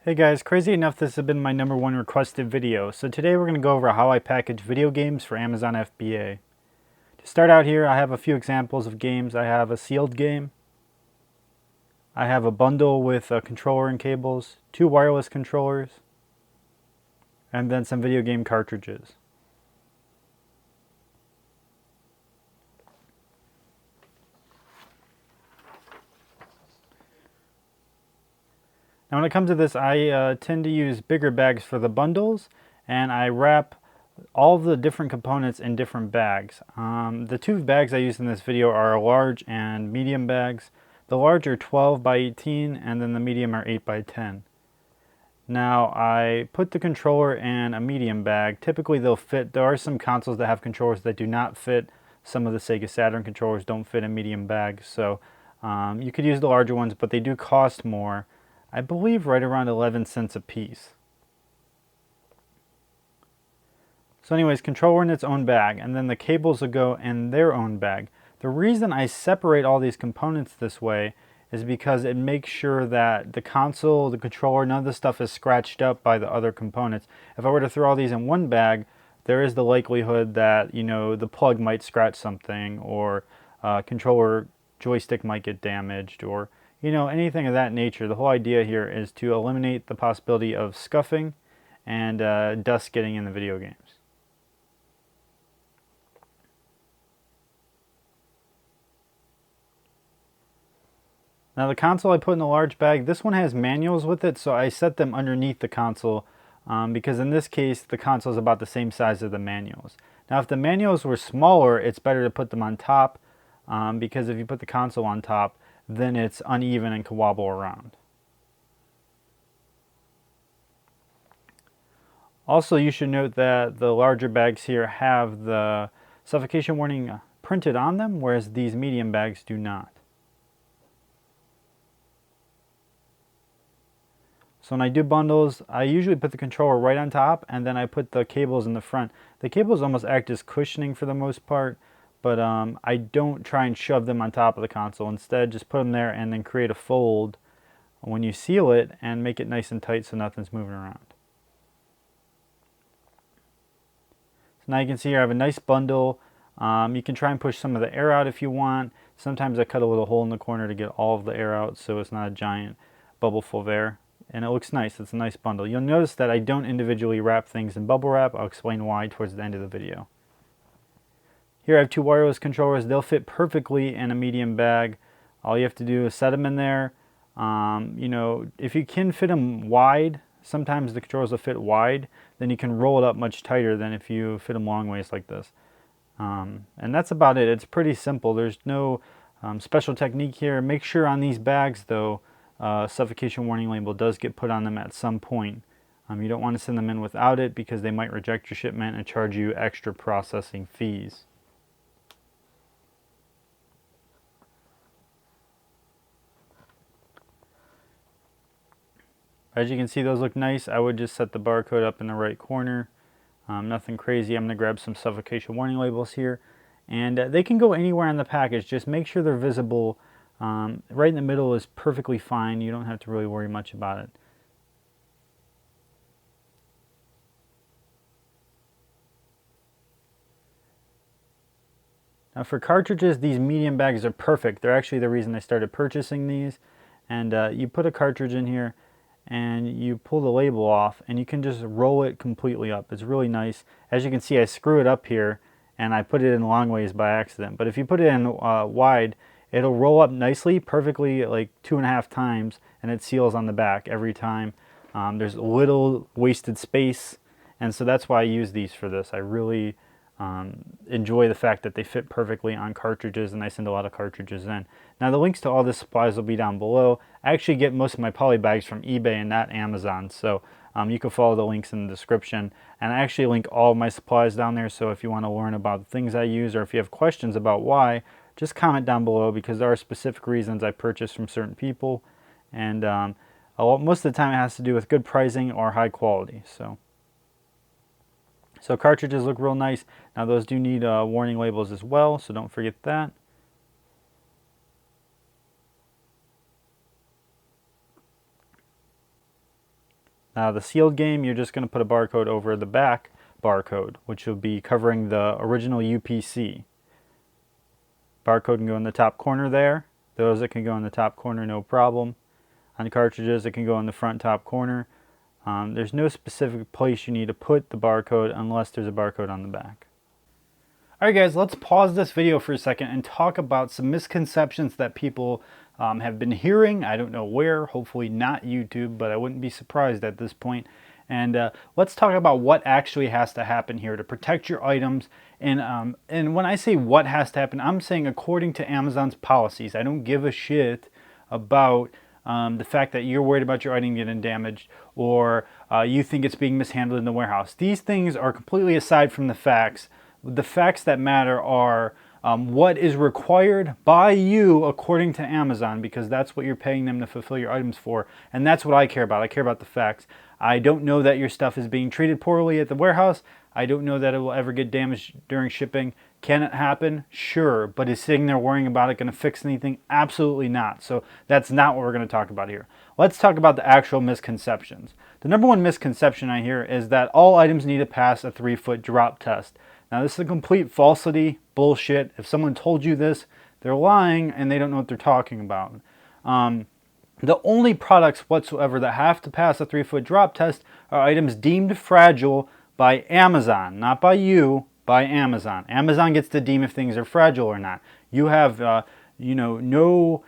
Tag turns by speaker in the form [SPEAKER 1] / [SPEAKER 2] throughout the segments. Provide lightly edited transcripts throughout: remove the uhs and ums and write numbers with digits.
[SPEAKER 1] Hey guys, crazy enough this has been my #1 requested video, so today we're going to go over how I package video games for Amazon FBA. To start out here, I have a few examples of games. I have a sealed game, I have a bundle with a controller and cables, 2 wireless controllers, and then some video game cartridges. Now when it comes to this, I tend to use bigger bags for the bundles, and I wrap all the different components in different bags. The 2 bags I use in this video are large and medium bags. The large are 12 by 18 and then the medium are 8 by 10. Now I put the controller in a medium bag. Typically they'll fit. There are some consoles that have controllers that do not fit. Some of the Sega Saturn controllers don't fit in medium bags, so you could use the larger ones, but they do cost more. I believe right around 11 cents a piece. So anyways, controller in its own bag, and then the cables will go in their own bag. The reason I separate all these components this way is because it makes sure that the console, the controller, none of this stuff is scratched up by the other components. If I were to throw all these in one bag, there is the likelihood that, the plug might scratch something, or controller joystick might get damaged, or anything of that nature. The whole idea here is to eliminate the possibility of scuffing and dust getting in the video games. Now the console I put in the large bag, this one has manuals with it, so I set them underneath the console because in this case the console is about the same size as the manuals. Now if the manuals were smaller, it's better to put them on top because if you put the console on top, then it's uneven and can wobble around. Also, you should note that the larger bags here have the suffocation warning printed on them, whereas these medium bags do not. So when I do bundles, I usually put the controller right on top, and then I put the cables in the front. The cables almost act as cushioning for the most part, but I don't try and shove them on top of the console. Instead, just put them there and then create a fold when you seal it and make it nice and tight so nothing's moving around. So now you can see here I have a nice bundle. You can try and push some of the air out if you want. Sometimes I cut a little hole in the corner to get all of the air out so it's not a giant bubble full of air. And it looks nice. It's a nice bundle. You'll notice that I don't individually wrap things in bubble wrap. I'll explain why towards the end of the video. Here I have 2 wireless controllers. They'll fit perfectly in a medium bag. All you have to do is set them in there. If you can fit them wide, sometimes the controllers will fit wide, then you can roll it up much tighter than if you fit them long ways like this. And that's about it. It's pretty simple. There's no special technique here. Make sure on these bags though, suffocation warning label does get put on them at some point. You don't want to send them in without it because they might reject your shipment and charge you extra processing fees. As you can see, those look nice. I would just set the barcode up in the right corner. Nothing crazy. I'm going to grab some suffocation warning labels here. And they can go anywhere on the package. Just make sure they're visible. Right in the middle is perfectly fine. You don't have to really worry much about it. Now for cartridges, these medium bags are perfect. They're actually the reason I started purchasing these. And you put a cartridge in here and you pull the label off and you can just roll it completely up. It's really nice. As you can see, I screw it up here and I put it in long ways by accident. But if you put it in wide, it'll roll up nicely, perfectly, like 2.5 times, and it seals on the back every time. There's little wasted space, and so that's why I use these for this. I really enjoy the fact that they fit perfectly on cartridges, and I send a lot of cartridges in. Now the links to all the supplies will be down below. I actually get most of my poly bags from eBay and not Amazon, so you can follow the links in the description. And I actually link all of my supplies down there, so if you want to learn about the things I use, or if you have questions about why, just comment down below because there are specific reasons I purchase from certain people, and most of the time it has to do with good pricing or high quality. So cartridges look real nice. Now those do need warning labels as well, so don't forget that. Now the sealed game, you're just going to put a barcode over the back barcode, which will be covering the original UPC. Barcode can go in the top corner there. Those that can go in the top corner, no problem. On the cartridges, it can go in the front top corner. There's no specific place you need to put the barcode unless there's a barcode on the back. Alright guys, let's pause this video for a second and talk about some misconceptions that people have been hearing. I don't know where, hopefully not YouTube, but I wouldn't be surprised at this point. And let's talk about what actually has to happen here to protect your items. And when I say what has to happen, I'm saying according to Amazon's policies. I don't give a shit about the fact that you're worried about your item getting damaged, or you think it's being mishandled in the warehouse. These things are completely aside from the facts. The facts that matter are what is required by you according to Amazon, because that's what you're paying them to fulfill your items for. And that's what I care about. I care about the facts. I don't know that your stuff is being treated poorly at the warehouse. I don't know that it will ever get damaged during shipping. Can it happen? Sure. But is sitting there worrying about it going to fix anything? Absolutely not. So that's not what we're going to talk about here. Let's talk about the actual misconceptions. The number one misconception I hear is that all items need to pass a 3-foot drop test. Now this is a complete falsity, bullshit. If someone told you this, they're lying and they don't know what they're talking about. The only products whatsoever that have to pass a 3-foot drop test are items deemed fragile by Amazon, not by you, by Amazon. Amazon gets to deem if things are fragile or not. You have, no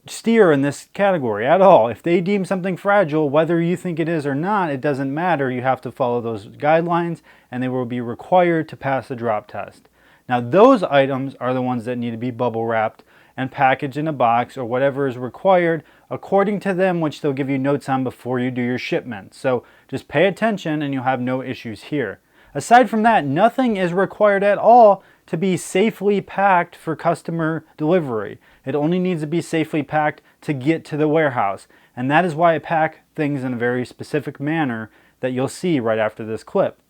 [SPEAKER 1] steer in this category at all. If they deem something fragile, whether you think it is or not, it doesn't matter. You have to follow those guidelines and they will be required to pass a drop test. Now those items are the ones that need to be bubble wrapped and packaged in a box or whatever is required according to them, which they'll give you notes on before you do your shipment. So just pay attention and you'll have no issues here. Aside from that, nothing is required at all to be safely packed for customer delivery. It only needs to be safely packed to get to the warehouse. And that is why I pack things in a very specific manner that you'll see right after this clip.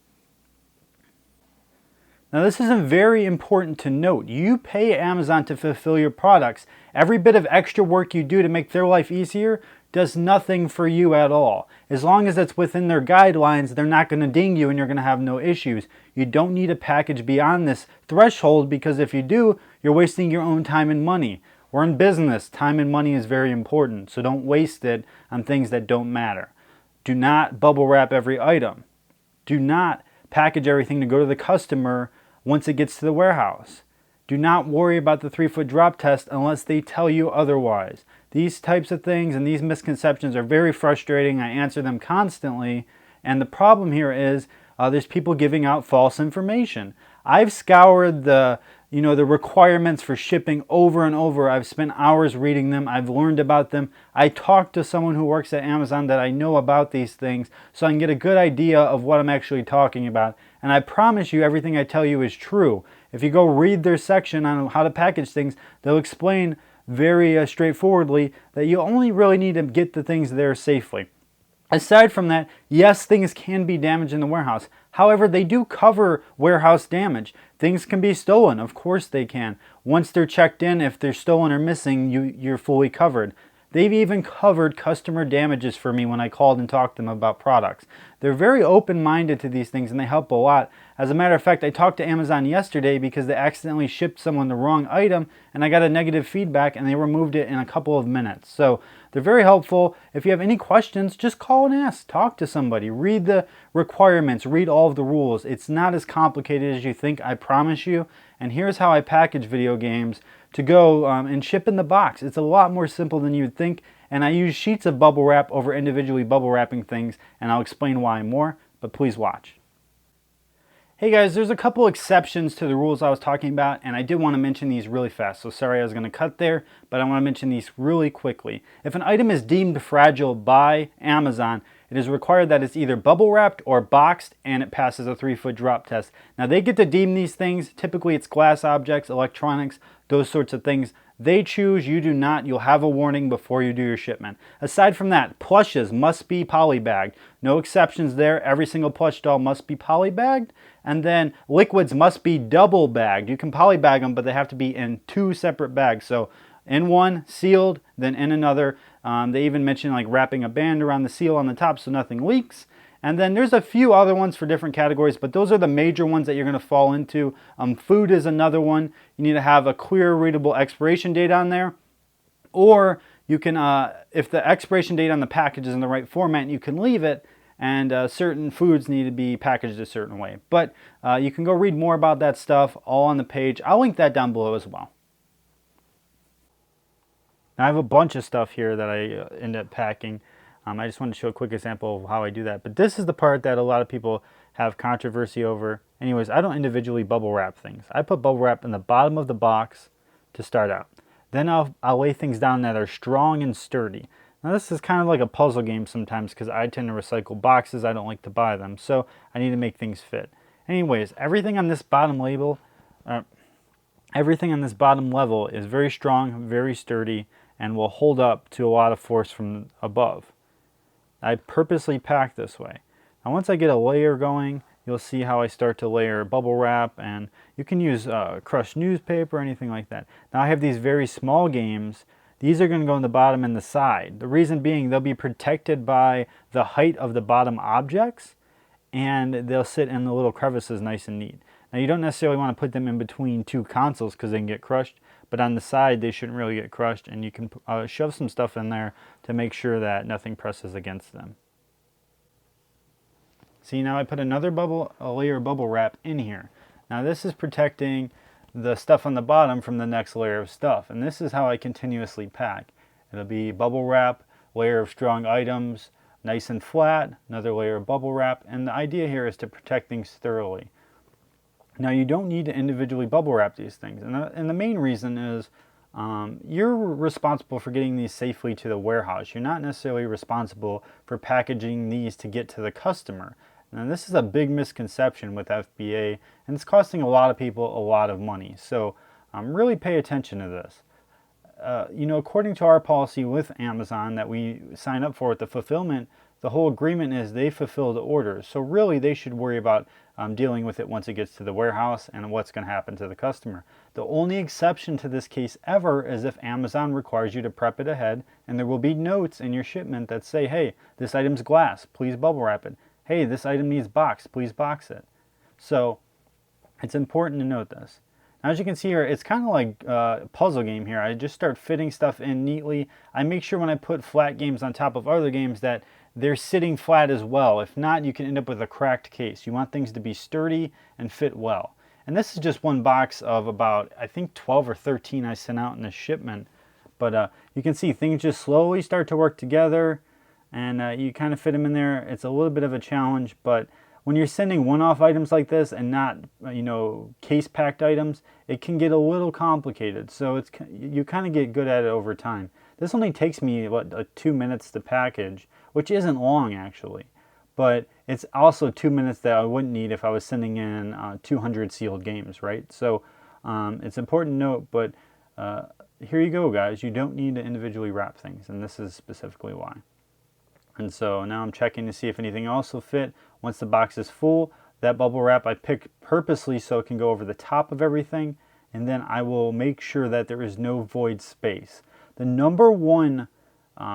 [SPEAKER 1] Now this is very important to note. You pay Amazon to fulfill your products. Every bit of extra work you do to make their life easier does nothing for you at all. As long as it's within their guidelines, they're not going to ding you and you're going to have no issues. You don't need a package beyond this threshold, because if you do, you're wasting your own time and money. We're in business. Time and money is very important, so don't waste it on things that don't matter. Do not bubble wrap every item. Do not package everything to go to the customer once it gets to the warehouse. Do not worry about the 3-foot drop test unless they tell you otherwise. These types of things and these misconceptions are very frustrating. I answer them constantly. And the problem here is there's people giving out false information. I've scoured the requirements for shipping over and over. I've spent hours reading them. I've learned about them. I talked to someone who works at Amazon that I know about these things so I can get a good idea of what I'm actually talking about. And I promise you everything I tell you is true. If you go read their section on how to package things, they'll explain very straightforwardly that you only really need to get the things there safely. Aside from that, yes, things can be damaged in the warehouse. However, they do cover warehouse damage. Things can be stolen. Of course they can. Once they're checked in, if they're stolen or missing, you're fully covered. They've even covered customer damages for me when I called and talked to them about products. They're very open-minded to these things and they help a lot. As a matter of fact, I talked to Amazon yesterday because they accidentally shipped someone the wrong item and I got a negative feedback and they removed it in a couple of minutes. So they're very helpful. If you have any questions, just call and ask. Talk to somebody. Read the requirements. Read all of the rules. It's not as complicated as you think, I promise you. And here's how I package video games to go and ship in the box. It's a lot more simple than you'd think. And I use sheets of bubble wrap over individually bubble wrapping things. And I'll explain why more, but please watch. Hey guys, there's a couple exceptions to the rules I was talking about, and I did want to mention these really fast. So sorry I was going to cut there, but I want to mention these really quickly. If an item is deemed fragile by Amazon, it is required that it's either bubble wrapped or boxed and it passes a 3-foot drop test. Now they get to deem these things. Typically it's glass objects, electronics, those sorts of things. They choose, you do not. You'll have a warning before you do your shipment. Aside from that, plushes must be polybagged. No exceptions there. Every single plush doll must be polybagged. And then liquids must be double bagged. You can polybag them, but they have to be in 2 separate bags. So in one, sealed, then in another. They even mention like wrapping a band around the seal on the top so nothing leaks. And then there's a few other ones for different categories, but those are the major ones that you're going to fall into. Food is another one. You need to have a clear, readable expiration date on there. Or you can, if the expiration date on the package is in the right format, you can leave it, and certain foods need to be packaged a certain way. But you can go read more about that stuff all on the page. I'll link that down below as well. Now I have a bunch of stuff here that I end up packing. I just want to show a quick example of how I do that. But this is the part that a lot of people have controversy over. Anyways, I don't individually bubble wrap things. I put bubble wrap in the bottom of the box to start out. Then I'll lay things down that are strong and sturdy. Now this is kind of like a puzzle game sometimes because I tend to recycle boxes. I don't like to buy them. So I need to make things fit. Anyways, everything on this bottom level is very strong, very sturdy, and will hold up to a lot of force from above. I purposely pack this way. Now once I get a layer going, you'll see how I start to layer bubble wrap, and you can use crushed newspaper or anything like that. Now I have these very small games. These are going to go in the bottom and the side. The reason being they'll be protected by the height of the bottom objects, and they'll sit in the little crevices nice and neat. Now you don't necessarily want to put them in between two consoles because they can get crushed, but on the side they shouldn't really get crushed, and you can shove some stuff in there to make sure that nothing presses against them. See, now I put another layer of bubble wrap in here. Now this is protecting the stuff on the bottom from the next layer of stuff, and this is how I continuously pack. It'll be bubble wrap, layer of strong items, nice and flat, another layer of bubble wrap, and the idea here is to protect things thoroughly. Now you don't need to individually bubble wrap these things, and the main reason is you're responsible for getting these safely to the warehouse. You're not necessarily responsible for packaging these to get to the customer. Now this is a big misconception with FBA, and it's costing a lot of people a lot of money. So really pay attention to this. According to our policy with Amazon that we sign up for with the fulfillment, the whole agreement is they fulfill the orders. So really they should worry about dealing with it once it gets to the warehouse and what's going to happen to the customer. The only exception to this case ever is if Amazon requires you to prep it ahead, and there will be notes in your shipment that say, hey, this item's glass, please bubble wrap it. Hey, this item needs boxed, please box it. So it's important to note this. Now, as you can see here, it's kind of like a puzzle game here. I just start fitting stuff in neatly. I make sure when I put flat games on top of other games that they're sitting flat as well. If not, you can end up with a cracked case. You want things to be sturdy and fit well. And this is just one box of about, I think 12 or 13 I sent out in the shipment. But you can see things just slowly start to work together, and you kind of fit them in there. It's a little bit of a challenge, but when you're sending one-off items like this and not, case-packed items, it can get a little complicated. So you kind of get good at it over time. This only takes me, 2 minutes to package, which isn't long actually. But it's also 2 minutes that I wouldn't need if I was sending in 200 sealed games, right? So it's important to note, but here you go, guys. You don't need to individually wrap things, and this is specifically why. And so now I'm checking to see if anything else will fit. Once the box is full, that bubble wrap I picked purposely so it can go over the top of everything, and then I will make sure that there is no void space. The number one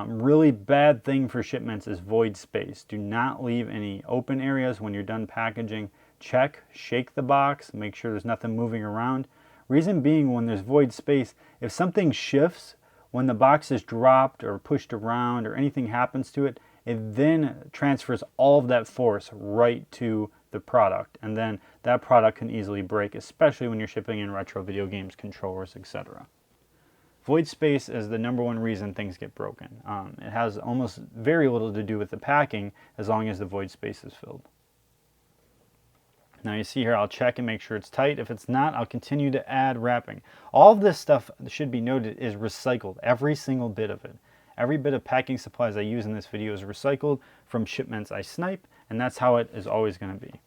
[SPEAKER 1] really bad thing for shipments is void space. Do not leave any open areas when you're done packaging. Check, shake the box, make sure there's nothing moving around. Reason being, when there's void space, if something shifts, when the box is dropped or pushed around or anything happens to it, it then transfers all of that force right to the product, and then that product can easily break, especially when you're shipping in retro video games, controllers, etc. Void space is the number one reason things get broken. It has almost very little to do with the packing as long as the void space is filled. Now you see here, I'll check and make sure it's tight. If it's not, I'll continue to add wrapping. All of this stuff, should be noted, is recycled. Every single bit of it. Every bit of packing supplies I use in this video is recycled from shipments I snipe, and that's how it is always going to be.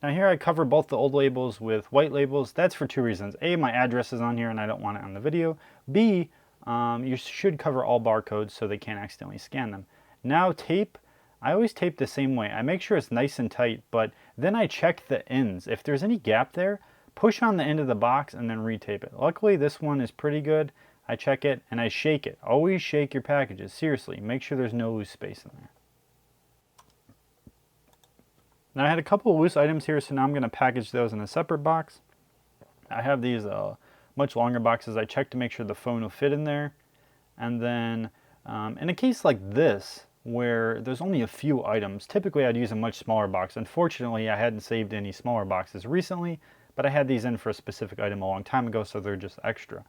[SPEAKER 1] Now here I cover both the old labels with white labels. That's for two reasons. A, my address is on here and I don't want it on the video. B, you should cover all barcodes so they can't accidentally scan them. Now tape, I always tape the same way. I make sure it's nice and tight, but then I check the ends. If there's any gap there, push on the end of the box and then retape it. Luckily this one is pretty good. I check it and I shake it. Always shake your packages. Seriously, make sure there's no loose space in there. Now I had a couple of loose items here, so now I'm going to package those in a separate box. I have these much longer boxes. I check to make sure the phone will fit in there. And then in a case like this, where there's only a few items, typically I'd use a much smaller box. Unfortunately, I hadn't saved any smaller boxes recently, but I had these in for a specific item a long time ago, so they're just extra.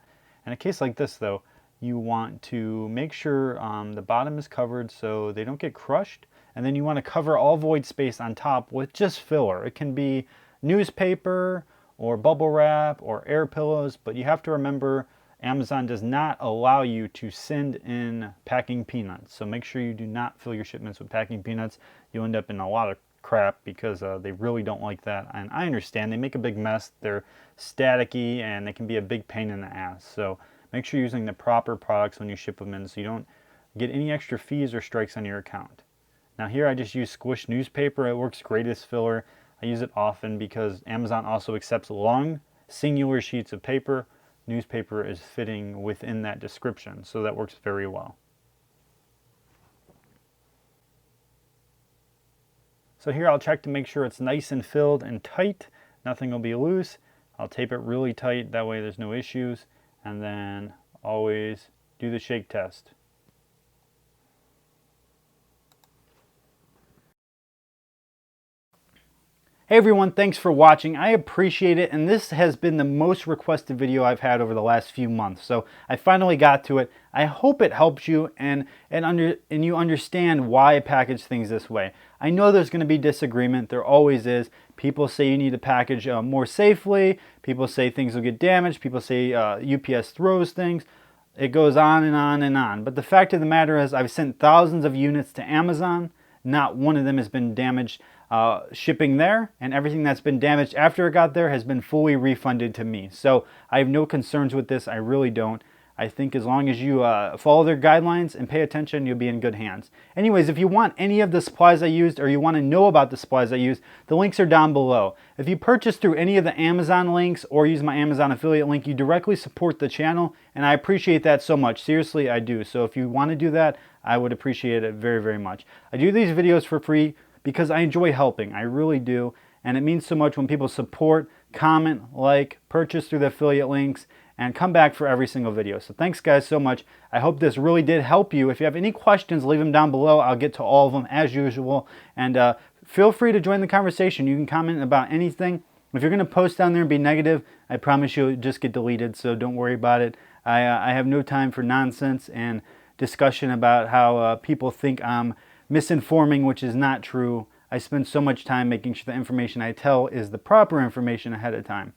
[SPEAKER 1] In a case like this though, you want to make sure the bottom is covered so they don't get crushed, and then you want to cover all void space on top with just filler. It can be newspaper or bubble wrap or air pillows, but you have to remember Amazon does not allow you to send in packing peanuts. So make sure you do not fill your shipments with packing peanuts. You'll end up in a lot of crap because they really don't like that. And I understand they make a big mess. They're staticky and they can be a big pain in the ass. So make sure you're using the proper products when you ship them in so you don't get any extra fees or strikes on your account. Now here I just use squished newspaper. It works great as filler. I use it often because Amazon also accepts long singular sheets of paper. Newspaper is fitting within that description, so that works very well. So here I'll check to make sure it's nice and filled and tight. Nothing will be loose. I'll tape it really tight, that way there's no issues. And then always do the shake test. Hey everyone, thanks for watching. I appreciate it, and this has been the most requested video I've had over the last few months. So I finally got to it. I hope it helps you and you understand why I package things this way. I know there's going to be disagreement. There always is. People say you need to package more safely. People say things will get damaged. People say UPS throws things. It goes on and on and on. But the fact of the matter is I've sent thousands of units to Amazon. Not one of them has been damaged shipping there, and everything that's been damaged after it got there has been fully refunded to me. So I have no concerns with this. I really don't. I think as long as you follow their guidelines and pay attention, you'll be in good hands. Anyways, if you want any of the supplies I used or you want to know about the supplies I used, the links are down below. If you purchase through any of the Amazon links or use my Amazon affiliate link, you directly support the channel, and I appreciate that so much. Seriously, I do. So if you want to do that, I would appreciate it very, very much. I do these videos for free because I enjoy helping. I really do. And it means so much when people support, comment, like, purchase through the affiliate links, and come back for every single video. So thanks guys so much. I hope this really did help you. If you have any questions, leave them down below. I'll get to all of them as usual. And feel free to join the conversation. You can comment about anything. If you're going to post down there and be negative, I promise you'll just get deleted, so don't worry about it. I have no time for nonsense and discussion about how people think I'm misinforming, which is not true. I spend so much time making sure the information I tell is the proper information ahead of time.